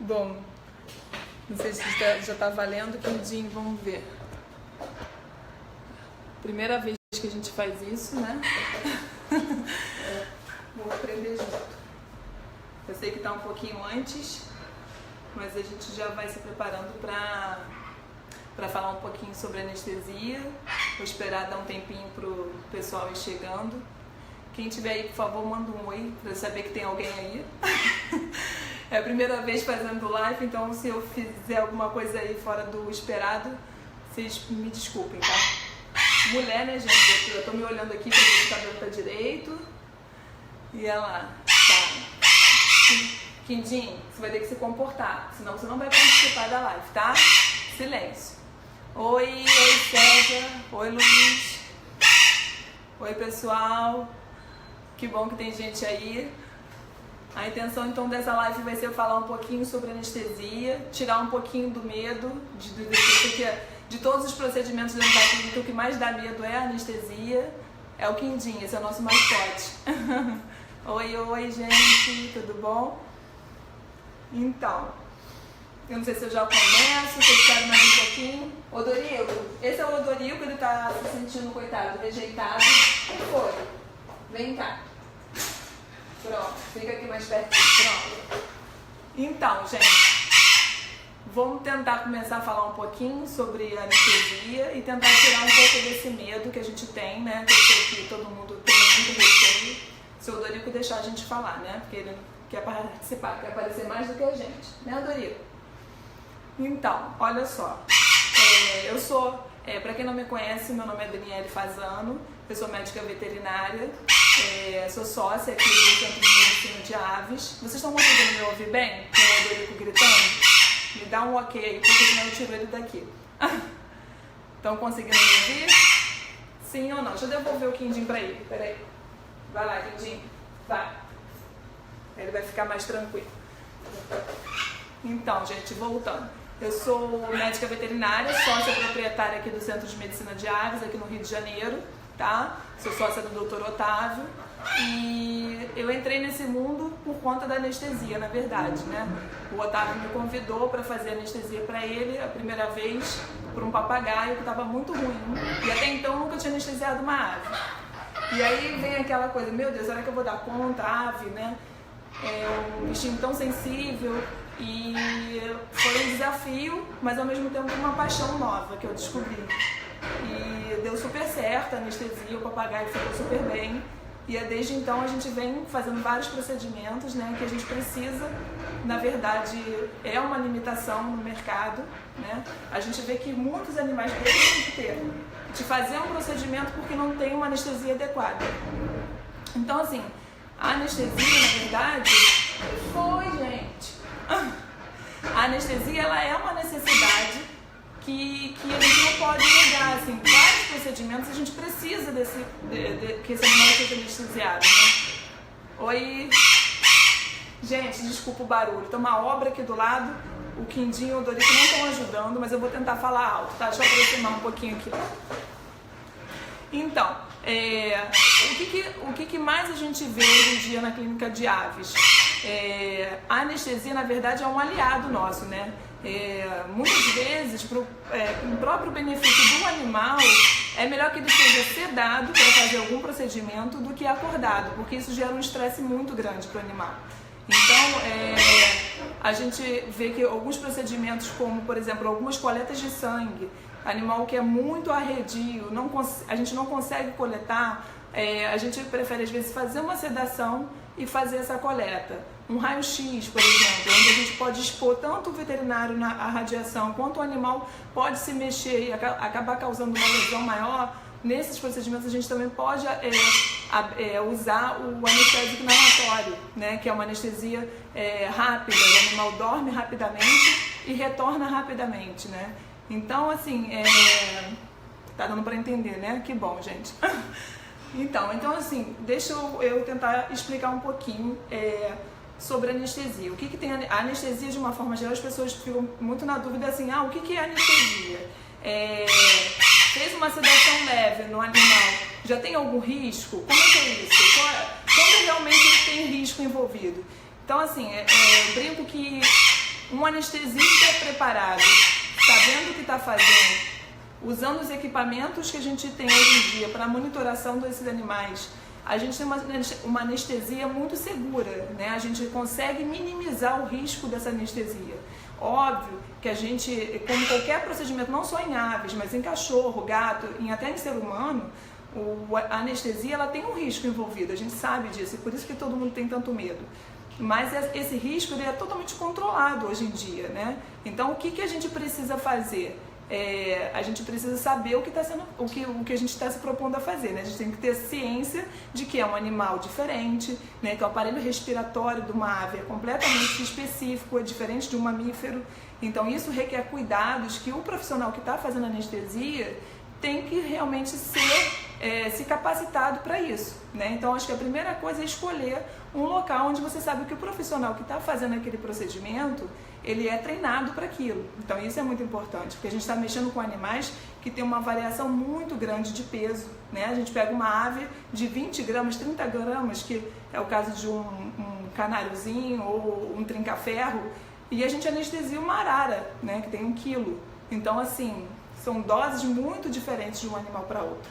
Bom, não sei se já tá valendo, quindinho, vamos ver. Primeira vez que a gente faz isso, né? Vou aprender junto. Eu sei que tá um pouquinho antes, mas a gente já vai se preparando para falar um pouquinho sobre anestesia. Vou esperar dar um tempinho pro pessoal ir chegando. Quem tiver aí, por favor, manda um oi, para eu saber que tem alguém aí. É a primeira vez fazendo live, então se eu fizer alguma coisa aí fora do esperado, vocês me desculpem, tá? Mulher, né, gente? Eu tô me olhando aqui pra ver se o cabelo tá direito. E ela tá. Quindinho, você vai ter que se comportar, senão você não vai participar da live, tá? Silêncio. Oi César. Oi Luiz. Oi pessoal. Que bom que tem gente aí. A intenção então dessa live vai ser falar um pouquinho sobre anestesia, tirar um pouquinho do medo de todos os procedimentos dentro da clínica. O que mais dá medo é a anestesia. É o quindinho, esse é o nosso mascote. Oi gente, tudo bom? Então, eu não sei se eu já começo, vocês querem mais um pouquinho. Odorico, esse é o Odorico, ele tá se sentindo, coitado, rejeitado. O que foi? Vem cá. Pronto, fica aqui mais pertinho. Pronto. Então, gente, vamos tentar começar a falar um pouquinho sobre anestesia e tentar tirar um pouco desse medo que a gente tem, né? Que eu sei que todo mundo tem muito receio. Se o Odorico deixar a gente falar, né? Porque ele quer participar, quer aparecer mais do que a gente, né, Odorico? Então, olha só. Eu sou, para quem não me conhece, meu nome é Daniele Fazano, eu sou médica veterinária. Sou sócia aqui do Centro de Medicina de Aves. Vocês estão conseguindo me ouvir bem? Com o Odorico gritando? Me dá um ok aí, porque senão eu tiro ele daqui. Estão conseguindo me ouvir? Sim ou não? Deixa eu devolver o quindinho pra ele. Peraí. Vai lá, quindinho. Vai. Ele vai ficar mais tranquilo. Então, gente, voltando. Eu sou médica veterinária, sócia proprietária aqui do Centro de Medicina de Aves, aqui no Rio de Janeiro. Tá? Sou sócia do Dr. Otávio e eu entrei nesse mundo por conta da anestesia, na verdade, né? O Otávio me convidou para fazer anestesia para ele a primeira vez por um papagaio que estava muito ruim e até então nunca tinha anestesiado uma ave. E aí vem aquela coisa, meu Deus, será que eu vou dar conta, a ave, né? É um bichinho tão sensível e foi um desafio, mas ao mesmo tempo uma paixão nova que eu descobri. E deu super certo a anestesia, o papagaio ficou super bem. E desde então a gente vem fazendo vários procedimentos, né, que a gente precisa, na verdade, é uma limitação no mercado, né? A gente vê que muitos animais deixam de ter, de fazer um procedimento porque não tem uma anestesia adequada. Então, assim, a anestesia, na verdade, a anestesia, ela é uma necessidade que a gente não pode negar, assim, vários procedimentos a gente precisa que esse animal seja anestesiado, né? Oi, gente, desculpa o barulho, tem uma obra aqui do lado, o quindinho e o Odorico não estão ajudando, mas eu vou tentar falar alto, tá? Deixa eu aproximar um pouquinho aqui. Então, o que mais a gente vê hoje em dia na clínica de aves? A anestesia, na verdade, é um aliado nosso, né? Muitas vezes, para o próprio benefício do animal, é melhor que ele seja sedado para fazer algum procedimento do que acordado, porque isso gera um estresse muito grande para o animal. Então, a gente vê que alguns procedimentos, como, por exemplo, algumas coletas de sangue, animal que é muito arredio, a gente não consegue coletar, a gente prefere, às vezes, fazer uma sedação e fazer essa coleta. Um raio-x, por exemplo, onde a gente pode expor tanto o veterinário à radiação, quanto o animal pode se mexer e acabar causando uma lesão maior. Nesses procedimentos a gente também pode usar o anestésico inalatório, né, que é uma anestesia rápida, o animal dorme rapidamente e retorna rapidamente, né? Então, assim, tá dando para entender, né? Que bom, gente. Então assim, deixa eu tentar explicar um pouquinho sobre anestesia. O que tem a anestesia, de uma forma geral, as pessoas ficam muito na dúvida assim, o que é anestesia? Fez uma sedação leve no animal, já tem algum risco? Como é que é isso? Quando realmente tem risco envolvido? Então, assim, brinco que Um anestesista preparado, sabendo o que está fazendo, usando os equipamentos que a gente tem hoje em dia para monitoração desses animais, a gente tem uma anestesia muito segura, né? A gente consegue minimizar o risco dessa anestesia. Óbvio que a gente, como qualquer procedimento, não só em aves, mas em cachorro, gato, até em ser humano, a anestesia ela tem um risco envolvido, a gente sabe disso, e por isso que todo mundo tem tanto medo. Mas esse risco ele é totalmente controlado hoje em dia, né? Então o que a gente precisa fazer? A gente precisa saber o que a gente está se propondo a fazer, né? A gente tem que ter ciência de que é um animal diferente, né? Que o aparelho respiratório de uma ave é completamente específico, é diferente de um mamífero. Então isso requer cuidados que o profissional que está fazendo anestesia tem que realmente se capacitado para isso, né? Então acho que a primeira coisa é escolher um local onde você sabe que o profissional que está fazendo aquele procedimento ele é treinado para aquilo. Então isso é muito importante, porque a gente está mexendo com animais que tem uma variação muito grande de peso, né? A gente pega uma ave de 20 gramas, 30 gramas, que é o caso de um canáriozinho ou um trinca-ferro, e a gente anestesia uma arara, né? Que tem 1 quilo. Então assim, são doses muito diferentes de um animal para outro.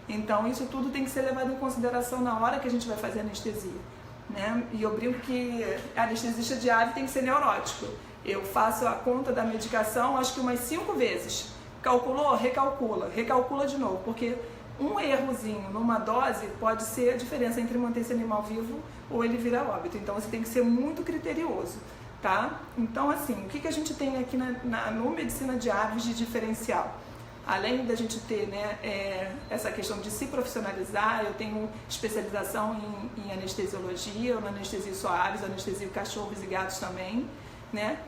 Então isso tudo tem que ser levado em consideração na hora que a gente vai fazer anestesia, né? E eu brinco que anestesista de ave tem que ser neurótico. Eu faço a conta da medicação acho que umas 5 vezes. Calculou? Recalcula. Recalcula de novo, porque um errozinho numa dose pode ser a diferença entre manter esse animal vivo ou ele virar óbito. Então você tem que ser muito criterioso, tá? Então assim, o que a gente tem aqui no Medicina de Aves de diferencial? Além da gente ter, né, essa questão de se profissionalizar, eu tenho especialização em anestesiologia, eu não anestesio só aves, eu anestesio cachorros e gatos também, né?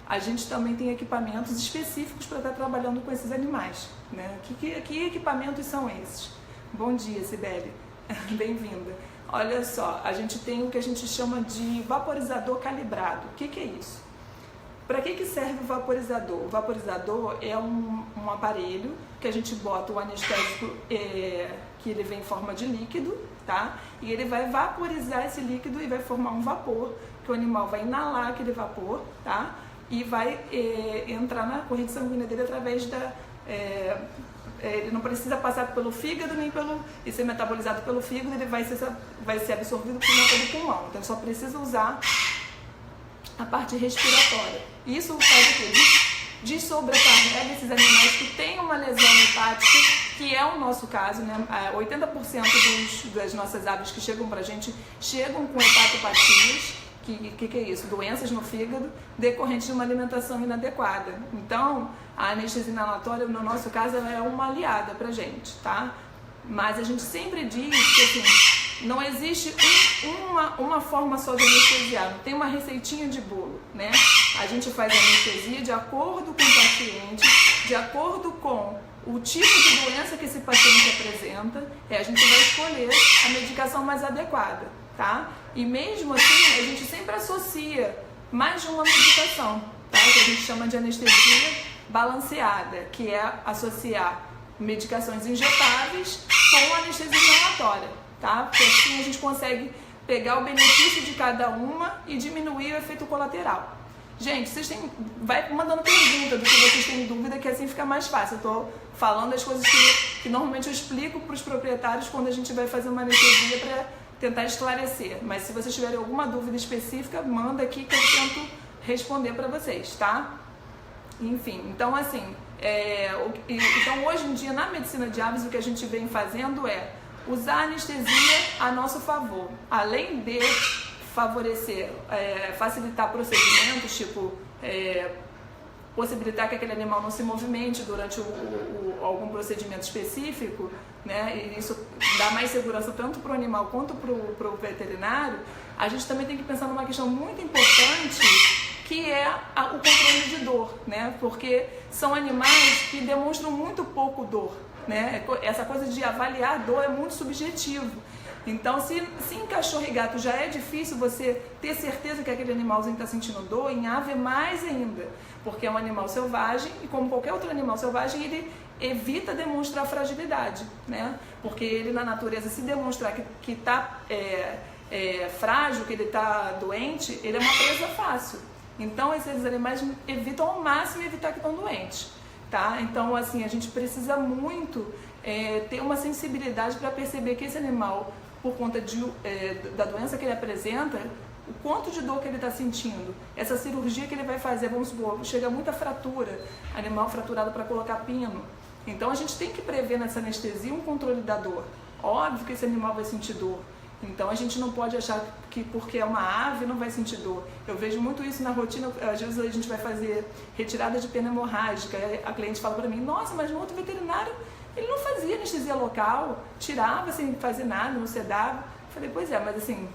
A gente também tem equipamentos específicos para estar trabalhando com esses animais, né? Que equipamentos são esses? Bom dia, Cibele, bem-vinda. Olha só, a gente tem o que a gente chama de vaporizador calibrado. O que é isso? Para que serve o vaporizador? O vaporizador é um aparelho que a gente bota o anestésico, que ele vem em forma de líquido, tá? E ele vai vaporizar esse líquido e vai formar um vapor, que o animal vai inalar aquele vapor, tá? E vai entrar na corrente sanguínea dele através da... ele não precisa passar pelo fígado e ser metabolizado pelo fígado, ele vai ser absorvido pelo pulmão. Então só precisa usar a parte respiratória. Isso faz o quê? Sobrecarrega esses animais que têm uma lesão hepática, que é o nosso caso, né? 80% das nossas aves que chegam pra gente chegam com hepatopatias, que é isso? Doenças no fígado decorrentes de uma alimentação inadequada. Então, a anestesia inalatória, no nosso caso, ela é uma aliada pra gente, tá? Mas a gente sempre diz que, assim, não existe uma forma só de anestesiar, não tem uma receitinha de bolo, né? A gente faz anestesia de acordo com o paciente, de acordo com o tipo de doença que esse paciente apresenta, a gente vai escolher a medicação mais adequada, tá? E mesmo assim, a gente sempre associa mais de uma medicação, tá? Que a gente chama de anestesia balanceada, que é associar medicações injetáveis com anestesia inalatória, tá? Porque assim a gente consegue pegar o benefício de cada uma e diminuir o efeito colateral. Gente, vai mandando pergunta do que vocês têm dúvida, que assim fica mais fácil. Eu estou falando as coisas que normalmente eu explico para os proprietários quando a gente vai fazer uma anestesia para tentar esclarecer. Mas se vocês tiverem alguma dúvida específica, manda aqui que eu tento responder para vocês, tá? Enfim, então assim, então hoje em dia na medicina de aves o que a gente vem fazendo é usar a anestesia a nosso favor, além de favorecer, facilitar procedimentos, tipo possibilitar que aquele animal não se movimente durante algum procedimento específico, né? E isso dá mais segurança tanto para o animal quanto para o veterinário. A gente também tem que pensar numa questão muito importante, que é o controle de dor, né? Porque são animais que demonstram muito pouco dor, né? Essa coisa de avaliar dor é muito subjetivo. Então, se em cachorro e gato já é difícil você ter certeza que aquele animalzinho está sentindo dor, em ave mais ainda, porque é um animal selvagem e, como qualquer outro animal selvagem, ele evita demonstrar fragilidade, né? Porque ele, na natureza, se demonstrar que está frágil, que ele está doente, ele é uma presa fácil. Então esses animais evitam ao máximo evitar que estão doentes, tá? Então assim, a gente precisa muito ter uma sensibilidade para perceber que esse animal, por conta da doença que ele apresenta, o quanto de dor que ele está sentindo, essa cirurgia que ele vai fazer, vamos supor, chega muita fratura, animal fraturado para colocar pino. Então a gente tem que prever nessa anestesia um controle da dor. Óbvio que esse animal vai sentir dor. Então a gente não pode achar que porque é uma ave não vai sentir dor. Eu vejo muito isso na rotina, às vezes a gente vai fazer retirada de pena hemorrágica, a cliente fala para mim, nossa, mas no outro veterinário ele não fazia anestesia local, tirava sem fazer nada, não sedava. Eu falei, pois é, mas assim,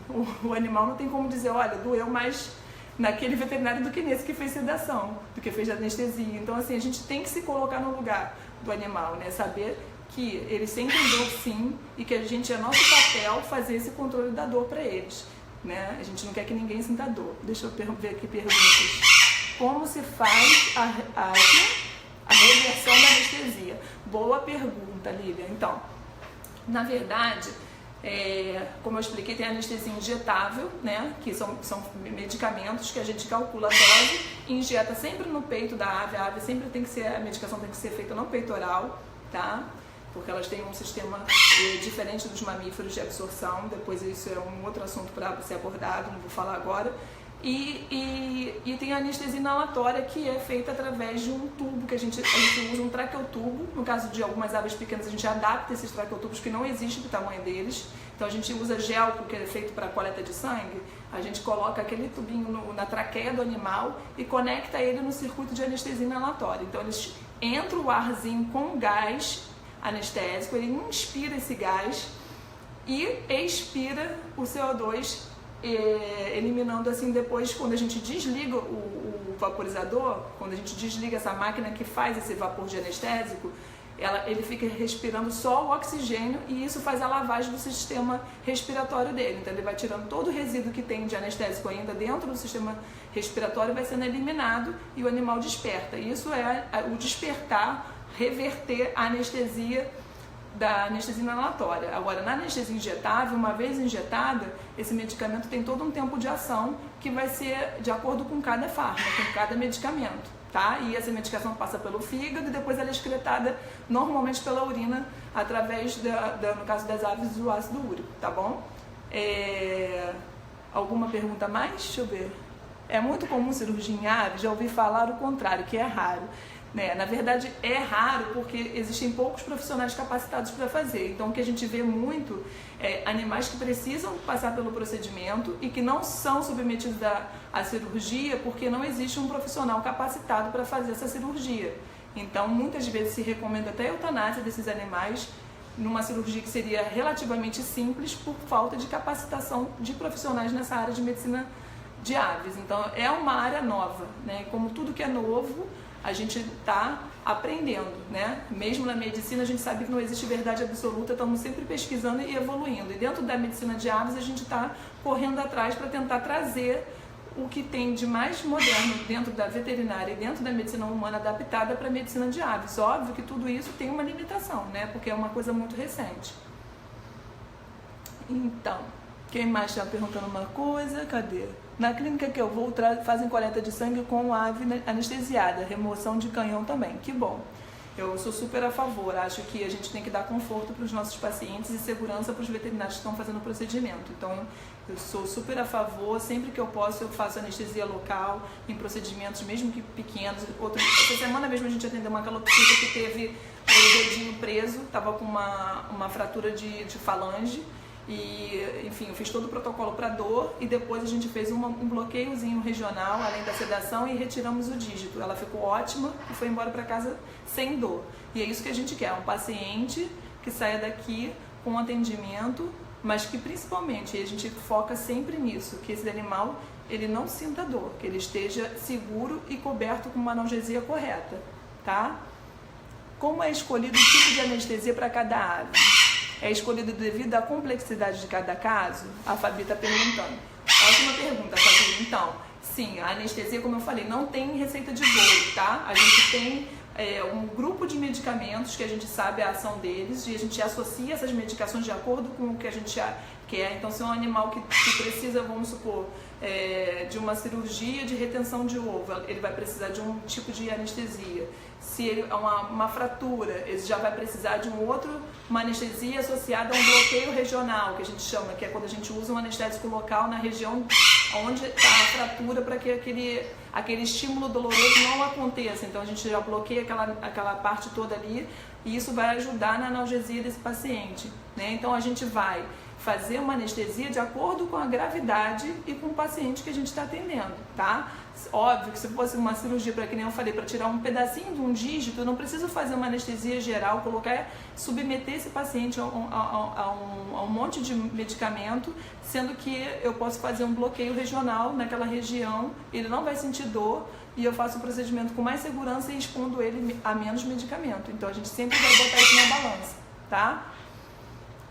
o animal não tem como dizer, olha, doeu mais naquele veterinário do que nesse que fez sedação, do que fez anestesia. Então assim, a gente tem que se colocar no lugar do animal, né? Saber que eles sentem dor sim e que a gente, é nosso papel fazer esse controle da dor para eles, né? A gente não quer que ninguém sinta dor. Deixa eu ver aqui perguntas. Como se faz a reversão da anestesia? Boa pergunta, Lívia. Então, na verdade, como eu expliquei, tem a anestesia injetável, né? Que são medicamentos que a gente calcula a dose e injeta sempre no peito da ave. A ave sempre a medicação tem que ser feita no peitoral, tá? Porque elas têm um sistema diferente dos mamíferos de absorção. Depois isso é um outro assunto para ser abordado, não vou falar agora. E tem a anestesia inalatória, que é feita através de um tubo, que a gente usa um traqueotubo. No caso de algumas aves pequenas, a gente adapta esses traqueotubos que não existem do tamanho deles. Então a gente usa gel, porque é feito para coleta de sangue. A gente coloca aquele tubinho na traqueia do animal e conecta ele no circuito de anestesia inalatória. Então eles entra o arzinho com gás anestésico, ele inspira esse gás e expira o CO2, eliminando assim depois, quando a gente desliga o vaporizador, quando a gente desliga essa máquina que faz esse vapor de anestésico, ele fica respirando só o oxigênio e isso faz a lavagem do sistema respiratório dele. Então ele vai tirando todo o resíduo que tem de anestésico ainda dentro do sistema respiratório, vai sendo eliminado e o animal desperta. Isso é o despertar, reverter a anestesia da anestesia inalatória. Agora, na anestesia injetável, uma vez injetada, esse medicamento tem todo um tempo de ação que vai ser de acordo com cada fármaco, com cada medicamento, tá? E essa medicação passa pelo fígado e depois ela é excretada normalmente pela urina, através, no caso das aves, do ácido úrico, tá bom? Alguma pergunta a mais? Deixa eu ver. É muito comum cirurgia em aves? Já ouvi falar o contrário, que é raro. Na verdade é raro porque existem poucos profissionais capacitados para fazer. Então o que a gente vê muito é animais que precisam passar pelo procedimento e que não são submetidos à cirurgia porque não existe um profissional capacitado para fazer essa cirurgia. Então muitas vezes se recomenda até a eutanásia desses animais numa cirurgia que seria relativamente simples por falta de capacitação de profissionais nessa área de medicina de aves. Então é uma área nova, né? Como tudo que é novo, a gente está aprendendo, né? Mesmo na medicina, a gente sabe que não existe verdade absoluta, estamos sempre pesquisando e evoluindo. E dentro da medicina de aves, a gente está correndo atrás para tentar trazer o que tem de mais moderno dentro da veterinária e dentro da medicina humana adaptada para a medicina de aves. Óbvio que tudo isso tem uma limitação, né? Porque é uma coisa muito recente. Então, quem mais está perguntando uma coisa? Cadê? Na clínica que eu vou, fazem coleta de sangue com ave anestesiada, remoção de canhão também. Que bom. Eu sou super a favor. Acho que a gente tem que dar conforto para os nossos pacientes e segurança para os veterinários que estão fazendo o procedimento. Então, eu sou super a favor. Sempre que eu posso, eu faço anestesia local em procedimentos, mesmo que pequenos. Essa semana mesmo a gente atendeu uma calopsita que teve o dedinho preso, estava com uma fratura de falange. E, enfim, eu fiz todo o protocolo para dor e depois a gente fez um bloqueiozinho regional, além da sedação, e retiramos o dígito. Ela ficou ótima e foi embora para casa sem dor. E é isso que a gente quer, um paciente que saia daqui com atendimento, mas que principalmente a gente foca sempre nisso, que esse animal ele não sinta dor, que ele esteja seguro e coberto com uma analgesia correta, tá? Como é escolhido o tipo de anestesia para cada ave? É escolhido devido à complexidade de cada caso? A Fabi está perguntando. Ótima pergunta, Fabi. Então, sim, a anestesia, como eu falei, não tem receita de bolo, tá? A gente tem um grupo de medicamentos que a gente sabe a ação deles e a gente associa essas medicações de acordo com o que a gente Então, se é um animal que precisa, vamos supor, de uma cirurgia de retenção de ovo, ele vai precisar de um tipo de anestesia. Se ele é uma fratura, ele já vai precisar de uma anestesia associada a um bloqueio regional, que a gente chama, que é quando a gente usa um anestésico local na região onde está a fratura, para que aquele estímulo doloroso não aconteça. Então a gente já bloqueia aquela parte toda ali, e isso vai ajudar na analgesia desse paciente, né? Então a gente vai fazer uma anestesia de acordo com a gravidade e com o paciente que a gente está atendendo, tá? Óbvio que se fosse uma cirurgia, para que nem eu falei, para tirar um pedacinho de um dígito, eu não preciso fazer uma anestesia geral, submeter esse paciente a um monte de medicamento, sendo que eu posso fazer um bloqueio regional naquela região, ele não vai sentir dor, e eu faço o procedimento com mais segurança e expondo ele a menos medicamento. Então a gente sempre vai botar isso na balança, tá?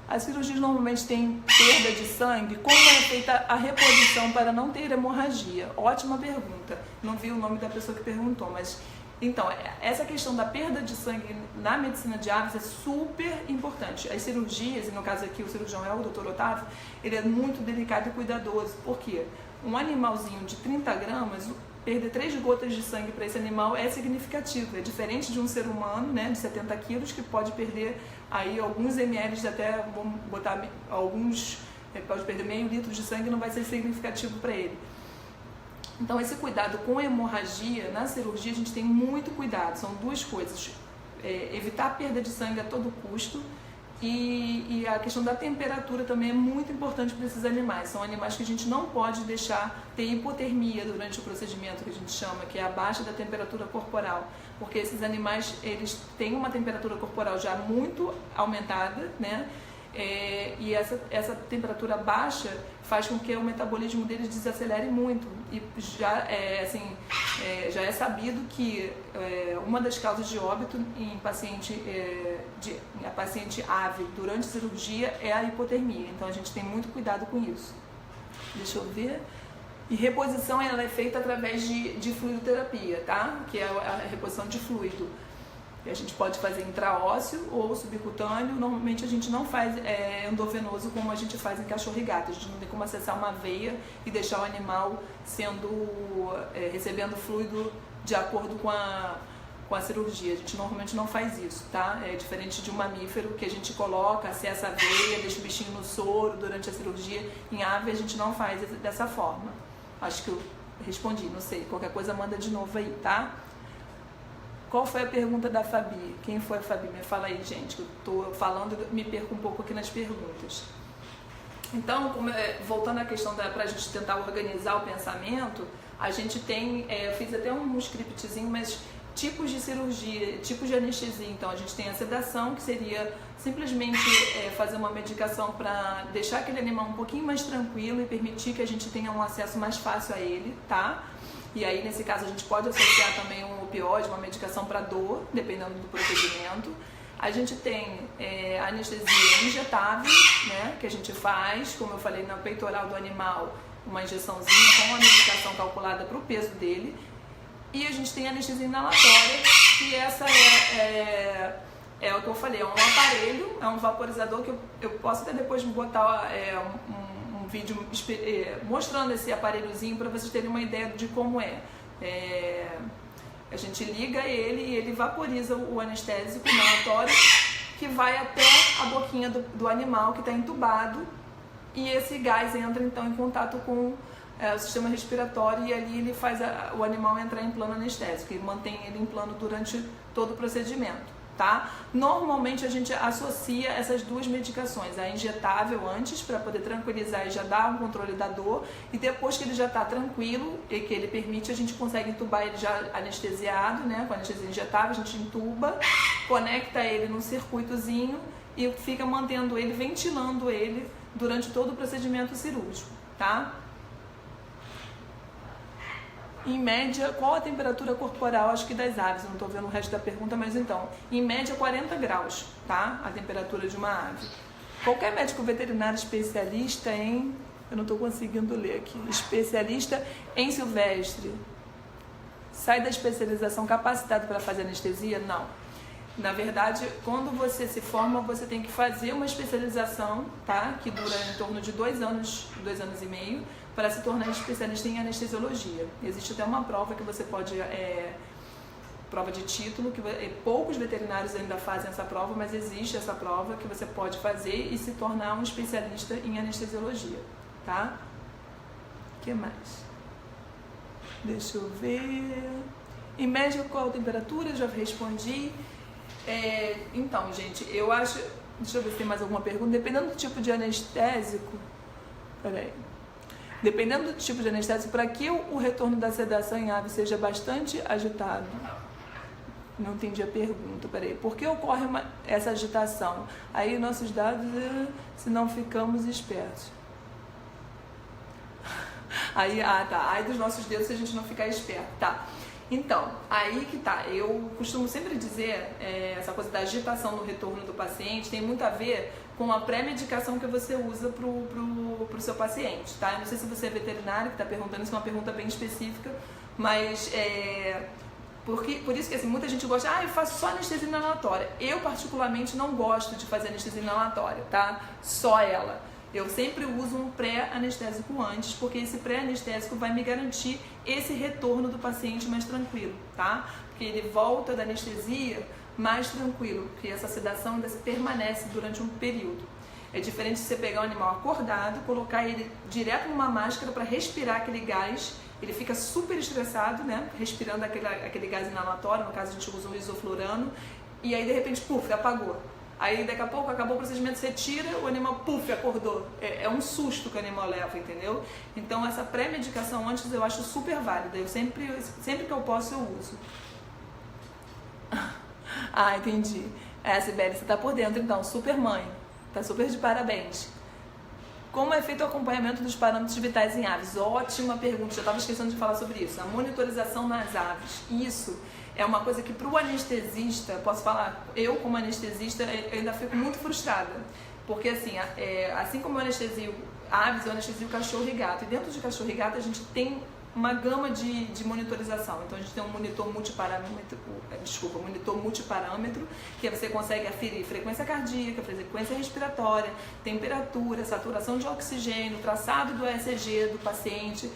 As cirurgias normalmente têm perda de sangue. Como é feita a reposição para não ter hemorragia? Ótima pergunta. Não vi o nome da pessoa que perguntou, mas... Então, essa questão da perda de sangue na medicina de aves é super importante. As cirurgias, e no caso aqui o cirurgião é o Dr. Otávio, ele é muito delicado e cuidadoso. Por quê? Um animalzinho de 30 gramas... perder 3 gotas de sangue para esse animal é significativo, é diferente de um ser humano, né, de 70 quilos, que pode perder aí alguns ml, até vamos botar pode perder meio litro de sangue, não vai ser significativo para ele. Então esse cuidado com hemorragia na cirurgia, a gente tem muito cuidado, são duas coisas, evitar a perda de sangue a todo custo, e a questão da temperatura também é muito importante para esses animais. São animais que a gente não pode deixar ter hipotermia durante o procedimento, que a gente chama, que é abaixo da temperatura corporal, porque esses animais, eles têm uma temperatura corporal já muito aumentada, né? E essa temperatura baixa faz com que o metabolismo deles desacelere muito, e já é sabido que uma das causas de óbito em paciente ave durante a cirurgia é a hipotermia. Então a gente tem muito cuidado com isso. Deixa eu ver. E reposição, ela é feita através de fluidoterapia, tá? Que é a reposição de fluido. A gente pode fazer intraósseo ou subcutâneo. Normalmente a gente não faz endovenoso como a gente faz em cachorro e gato. A gente não tem como acessar uma veia e deixar o animal recebendo fluido de acordo com a cirurgia. A gente normalmente não faz isso, tá? É diferente de um mamífero, que a gente coloca, acessa a veia, deixa o bichinho no soro durante a cirurgia. Em ave a gente não faz dessa forma. Acho que eu respondi, não sei. Qualquer coisa manda de novo aí, tá? Qual foi a pergunta da Fabi? Quem foi a Fabi? Me fala aí, gente, que eu tô falando e me perco um pouco aqui nas perguntas. Então, voltando à questão para a gente tentar organizar o pensamento, a gente tem, eu fiz até um scriptzinho, mas tipos de cirurgia, tipos de anestesia. Então, a gente tem a sedação, que seria simplesmente fazer uma medicação para deixar aquele animal um pouquinho mais tranquilo e permitir que a gente tenha um acesso mais fácil a ele, tá? E aí, nesse caso, a gente pode associar também um opioide, uma medicação para dor, dependendo do procedimento. A gente tem a anestesia injetável, né, que a gente faz, como eu falei, na peitoral do animal, uma injeçãozinha com a medicação calculada para o peso dele. E a gente tem a anestesia inalatória, que essa é o que eu falei, é um aparelho, é um vaporizador que eu posso até depois botar um vídeo mostrando esse aparelhozinho para vocês terem uma ideia de como é. A gente liga ele e ele vaporiza o anestésico inalatório, que vai até a boquinha do animal que está entubado, e esse gás entra então em contato com o sistema respiratório, e ali ele faz o animal entrar em plano anestésico e mantém ele em plano durante todo o procedimento, tá? Normalmente a gente associa essas duas medicações, a injetável antes para poder tranquilizar e já dar um controle da dor, e depois que ele já está tranquilo e que ele permite, a gente consegue entubar ele já anestesiado, né? Com anestesia injetável a gente entuba, conecta ele num circuitozinho e fica mantendo ele, ventilando ele durante todo o procedimento cirúrgico, tá? Em média, qual a temperatura corporal, acho que das aves? Eu não estou vendo o resto da pergunta, mas então, em média 40 graus, tá? A temperatura de uma ave. Qualquer médico veterinário especialista em... Eu não estou conseguindo ler aqui. Especialista em silvestre. Sai da especialização capacitado para fazer anestesia? Não. Na verdade, quando você se forma, você tem que fazer uma especialização, tá? Que dura em torno de 2 anos e meio, para se tornar especialista em anestesiologia. Existe até uma prova que você pode, prova de título, que poucos veterinários ainda fazem essa prova, mas existe essa prova que você pode fazer e se tornar um especialista em anestesiologia, tá? O que mais? Deixa eu ver... Em média, qual a temperatura? Já respondi. Então, gente, eu acho... Deixa eu ver se tem mais alguma pergunta. Dependendo do tipo de anestésico... Peraí. Dependendo do tipo de anestésico, para que o retorno da sedação em ave seja bastante agitado? Não entendi a pergunta, peraí. Por que ocorre essa agitação? Aí nossos dados, se não ficamos espertos. Aí, tá. Aí dos nossos dedos se a gente não ficar esperto, tá. Então, aí que tá. Eu costumo sempre dizer, essa coisa da agitação no retorno do paciente tem muito a ver com a pré-medicação que você usa pro seu paciente, tá? Eu não sei se você é veterinário que tá perguntando, isso é uma pergunta bem específica, mas por isso que assim, muita gente gosta, eu faço só anestesia inalatória. Eu particularmente não gosto de fazer anestesia inalatória, tá? Só ela. Eu sempre uso um pré-anestésico antes, porque esse pré-anestésico vai me garantir esse retorno do paciente mais tranquilo, tá? Porque ele volta da anestesia mais tranquilo, porque essa sedação ainda permanece durante um período. É diferente de você pegar um animal acordado, colocar ele direto numa máscara para respirar aquele gás, ele fica super estressado, né? Respirando aquele gás inalatório, no caso a gente usa um isoflurano, e aí de repente, puf, apagou. Aí daqui a pouco acabou o procedimento, você tira, o animal, puf, acordou. É um susto que o animal leva, entendeu? Então essa pré-medicação antes eu acho super válida. Eu sempre que eu posso eu uso. Entendi. Sibeli, você tá por dentro então, super mãe. Tá super de parabéns. Como é feito o acompanhamento dos parâmetros vitais em aves? Ótima pergunta, já estava esquecendo de falar sobre isso. A monitorização nas aves. Isso é uma coisa que para o anestesista, posso falar, eu como anestesista eu ainda fico muito frustrada. Porque assim como eu anestesio aves, eu anestesio cachorro e gato. E dentro de cachorro e gato a gente tem uma gama de monitorização. Então a gente tem um monitor multiparâmetro, que você consegue aferir frequência cardíaca, frequência respiratória, temperatura, saturação de oxigênio, traçado do ECG do paciente.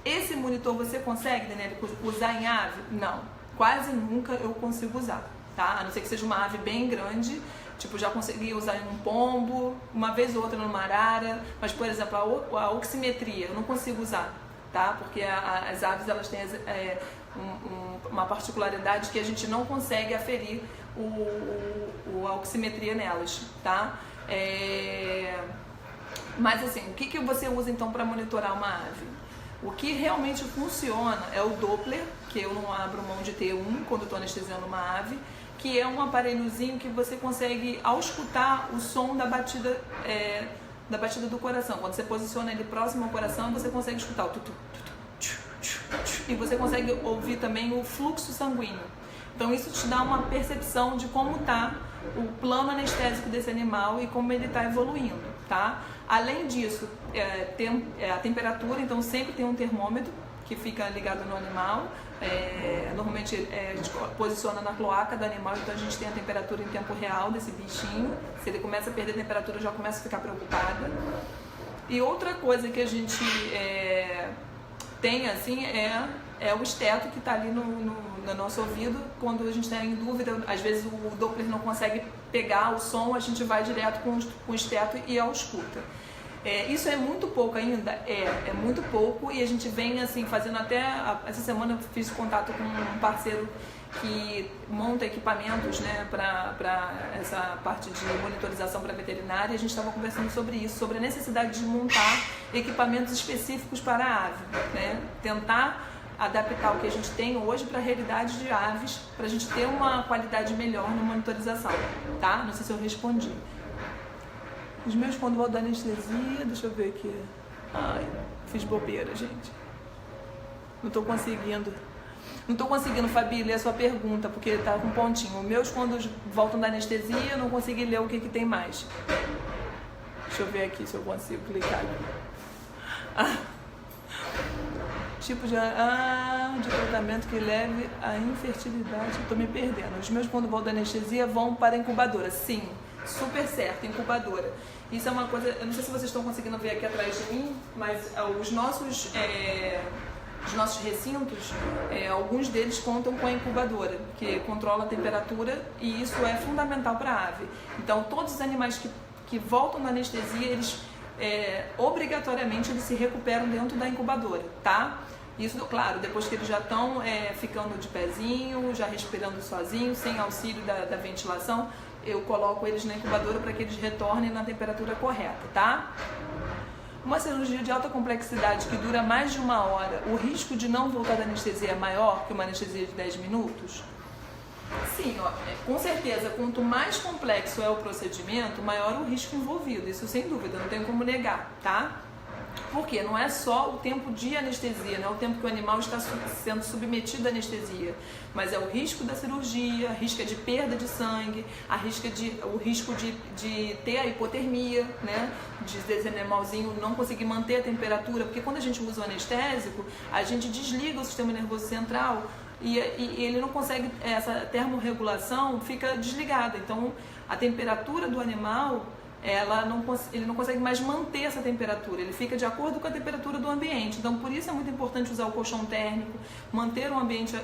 Esse monitor você consegue, Daniela, usar em ave? Não, quase nunca eu consigo usar, tá? A não ser que seja uma ave bem grande, tipo, já consegui usar em um pombo, uma vez ou outra numa arara, mas, por exemplo, a oximetria eu não consigo usar, tá? Porque as aves, elas têm uma particularidade que a gente não consegue aferir a oximetria nelas, tá? Mas assim, o que você usa então para monitorar uma ave? O que realmente funciona é o Doppler, que eu não abro mão de ter quando eu estou anestesiando uma ave, que é um aparelhozinho que você consegue auscultar o som da batida do coração. Quando você posiciona ele próximo ao coração, você consegue escutar o tutu, e você consegue ouvir também o fluxo sanguíneo. Então isso te dá uma percepção de como está o plano anestésico desse animal e como ele está evoluindo, tá? Além disso, tem a temperatura, então sempre tem um termômetro que fica ligado no animal. Normalmente a gente posiciona na cloaca do animal, então a gente tem a temperatura em tempo real desse bichinho. Se ele começa a perder a temperatura, eu já começo a ficar preocupada. E outra coisa que a gente tem assim é o esteto que está ali no nosso ouvido. Quando a gente está em dúvida, às vezes o Doppler não consegue pegar o som, a gente vai direto com o esteto e ausculta. Isso é muito pouco ainda? É muito pouco, e a gente vem assim fazendo até... Essa semana eu fiz contato com um parceiro que monta equipamentos, né, para essa parte de monitorização para veterinária. A gente estava conversando sobre isso, sobre a necessidade de montar equipamentos específicos para a ave, né? Tentar adaptar o que a gente tem hoje para a realidade de aves, para a gente ter uma qualidade melhor na monitorização, tá? Não sei se eu respondi. Os meus quando vou dar anestesia, deixa eu ver aqui. Fiz bobeira, gente. Não tô conseguindo, Fabi, ler a sua pergunta, porque tá com pontinho. Os meus quando voltam da anestesia, eu não consegui ler o que tem mais. Deixa eu ver aqui se eu consigo clicar aqui. tipo de tratamento que leve à infertilidade. Estou me perdendo. Os meus, quando vão da anestesia, vão para a incubadora. Sim, super certo, incubadora. Isso é uma coisa, eu não sei se vocês estão conseguindo ver aqui atrás de mim, mas os nossos recintos, alguns deles contam com a incubadora, que controla a temperatura, e isso é fundamental para a ave. Então, todos os animais que voltam da anestesia, eles obrigatoriamente eles se recuperam dentro da incubadora, tá? Isso, claro, depois que eles já estão ficando de pezinho, já respirando sozinho, sem auxílio da ventilação, eu coloco eles na incubadora para que eles retornem na temperatura correta, tá? Uma cirurgia de alta complexidade que dura mais de 1 hora, o risco de não voltar da anestesia é maior que uma anestesia de 10 minutos? Sim, com certeza, quanto mais complexo é o procedimento, maior o risco envolvido, isso sem dúvida, não tem como negar, tá? Porque não é só o tempo de anestesia, não é o tempo que o animal está sendo submetido à anestesia, mas é o risco da cirurgia, a risco de perda de sangue, o risco de ter a hipotermia, né? De esse animalzinho não conseguir manter a temperatura, porque quando a gente usa o anestésico, a gente desliga o sistema nervoso central e ele não consegue, essa termorregulação fica desligada, então a temperatura do animal, ele não consegue mais manter essa temperatura, ele fica de acordo com a temperatura do ambiente. Então, por isso é muito importante usar o colchão térmico, manter o ambiente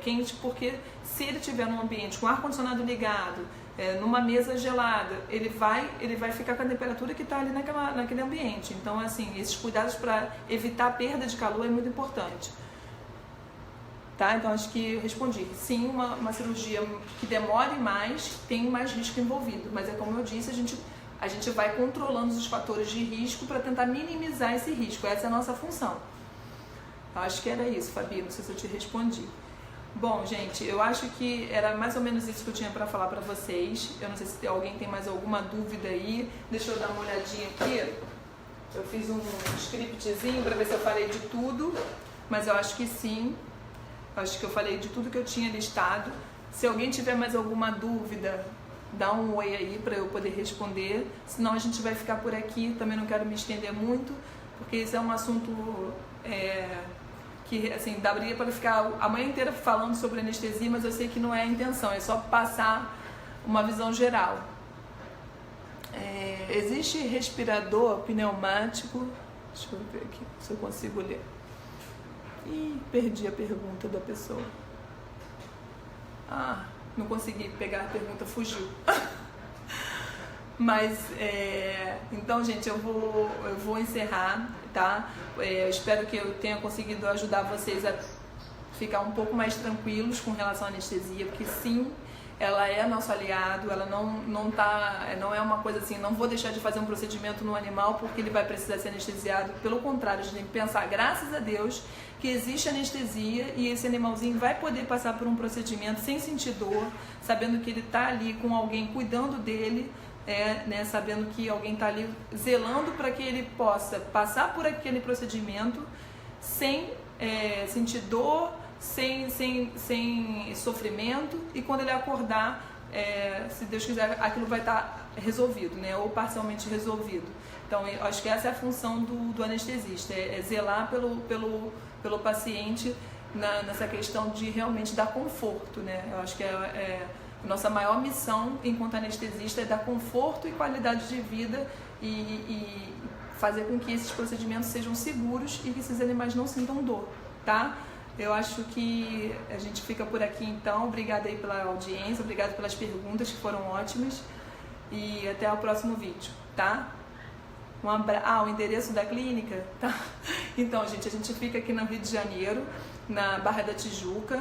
quente, porque se ele estiver num ambiente com ar-condicionado ligado, numa mesa gelada, ele vai ficar com a temperatura que está ali naquele ambiente. Então, assim, esses cuidados para evitar a perda de calor é muito importante. Tá? Então, acho que eu respondi. Sim, uma cirurgia que demore mais, tem mais risco envolvido, mas é como eu disse, a gente vai controlando os fatores de risco para tentar minimizar esse risco. Essa é a nossa função. Eu acho que era isso, Fabi, não sei se eu te respondi. Bom, gente, eu acho que era mais ou menos isso que eu tinha para falar para vocês. Eu não sei se alguém tem mais alguma dúvida aí. Deixa eu dar uma olhadinha aqui. Eu fiz um scriptzinho para ver se eu falei de tudo, mas eu acho que sim. Acho que eu falei de tudo que eu tinha listado. Se alguém tiver mais alguma dúvida, dá um oi aí para eu poder responder. Senão a gente vai ficar por aqui. Também não quero me estender muito, porque isso é um assunto que, assim, daria para ficar a manhã inteira falando sobre anestesia, mas eu sei que não é a intenção. É só passar uma visão geral. Existe respirador pneumático? Deixa eu ver aqui se eu consigo ler. Ih, perdi a pergunta da pessoa. Não consegui pegar a pergunta, fugiu. Mas, então, gente, eu vou encerrar, tá? Eu espero que eu tenha conseguido ajudar vocês a ficar um pouco mais tranquilos com relação à anestesia, porque sim, ela é nosso aliado, ela não é uma coisa assim, não vou deixar de fazer um procedimento no animal porque ele vai precisar ser anestesiado. Pelo contrário, a gente tem que pensar, graças a Deus, que existe anestesia e esse animalzinho vai poder passar por um procedimento sem sentir dor, sabendo que ele está ali com alguém cuidando dele, né, sabendo que alguém está ali zelando para que ele possa passar por aquele procedimento sem sentir dor, sem sofrimento, e quando ele acordar, se Deus quiser, aquilo vai estar resolvido, né, ou parcialmente resolvido. Então, eu acho que essa é a função do anestesista, zelar pelo paciente nessa questão de realmente dar conforto, né? Eu acho que a nossa maior missão enquanto anestesista é dar conforto e qualidade de vida e fazer com que esses procedimentos sejam seguros e que esses animais não sintam dor, tá? Eu acho que a gente fica por aqui então. Obrigada aí pela audiência, obrigada pelas perguntas que foram ótimas e até o próximo vídeo, tá? O endereço da clínica, tá? Então, gente, a gente fica aqui no Rio de Janeiro, na Barra da Tijuca,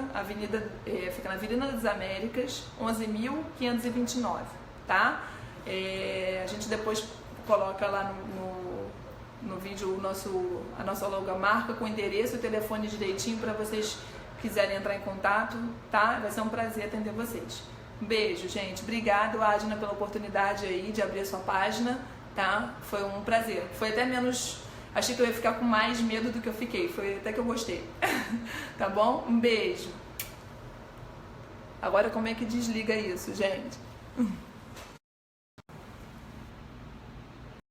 fica na Avenida das Américas, 11.529, tá? A gente depois coloca lá no vídeo a nossa logomarca com o endereço e o telefone direitinho para vocês quiserem entrar em contato, tá? Vai ser um prazer atender vocês. Um beijo, gente. Obrigada, Adna, pela oportunidade aí de abrir a sua página, tá? Foi um prazer. Foi até menos... Achei que eu ia ficar com mais medo do que eu fiquei. Foi até que eu gostei. Tá bom? Um beijo. Agora, como é que desliga isso, gente?